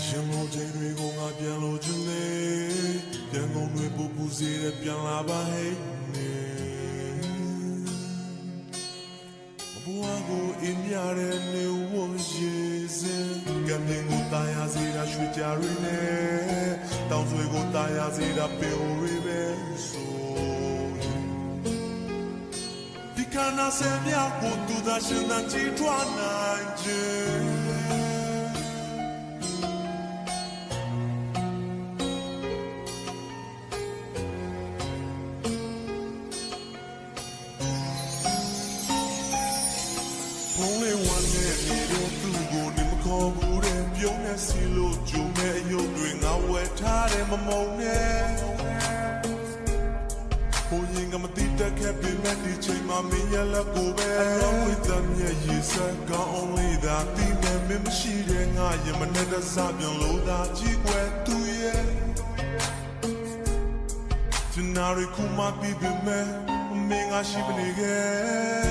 ရှင်မို့ချိန်တွေကိုငါပြန်လို့ချင်နေပြန်ကုန်တွေပူပူစေတဲ့ပြန်လာပါဟဲ့နေဘဝကိုအင်းရတဲ့နေဝရေစင်ကံမြင်ကိုတာယာစေတာရွှေကြရင်းနဲ့တောင်ဆွေကိုတာယာစေတာပင်ရီပဲဆိုဒီကနာဆယ်မြကိုသူသာရှင်သာကြည်ထွားနိုင်ခြင်းဘုံလေးဝမ်းနဲ့နေတော့သူ့ကိုနေမခေါ်ဘူးတဲ့ပြုံးနေစီလို့ဂျုံနဲ့အယုတ်တွေငါဝယ်ထားတယ်မမုံနဲ့ဘုံရင်ကမတိတက်ခဲ့ပြီမဲ့ဒီချိန်မှာမင်းရလက်ကိုပဲအလောင်းဝိတမ်းရဲ့ရေစက်ကောင်းအောင်လေးသာတိမဲ့မင်းမရှိတဲ့ငါရမနဲ့တစားပြန်လို့သာကြည့်ွယ်သူရဲ့ကျနာရီခုမှပြီးပြီမဲ့မင်းငါရှိမနေခဲ့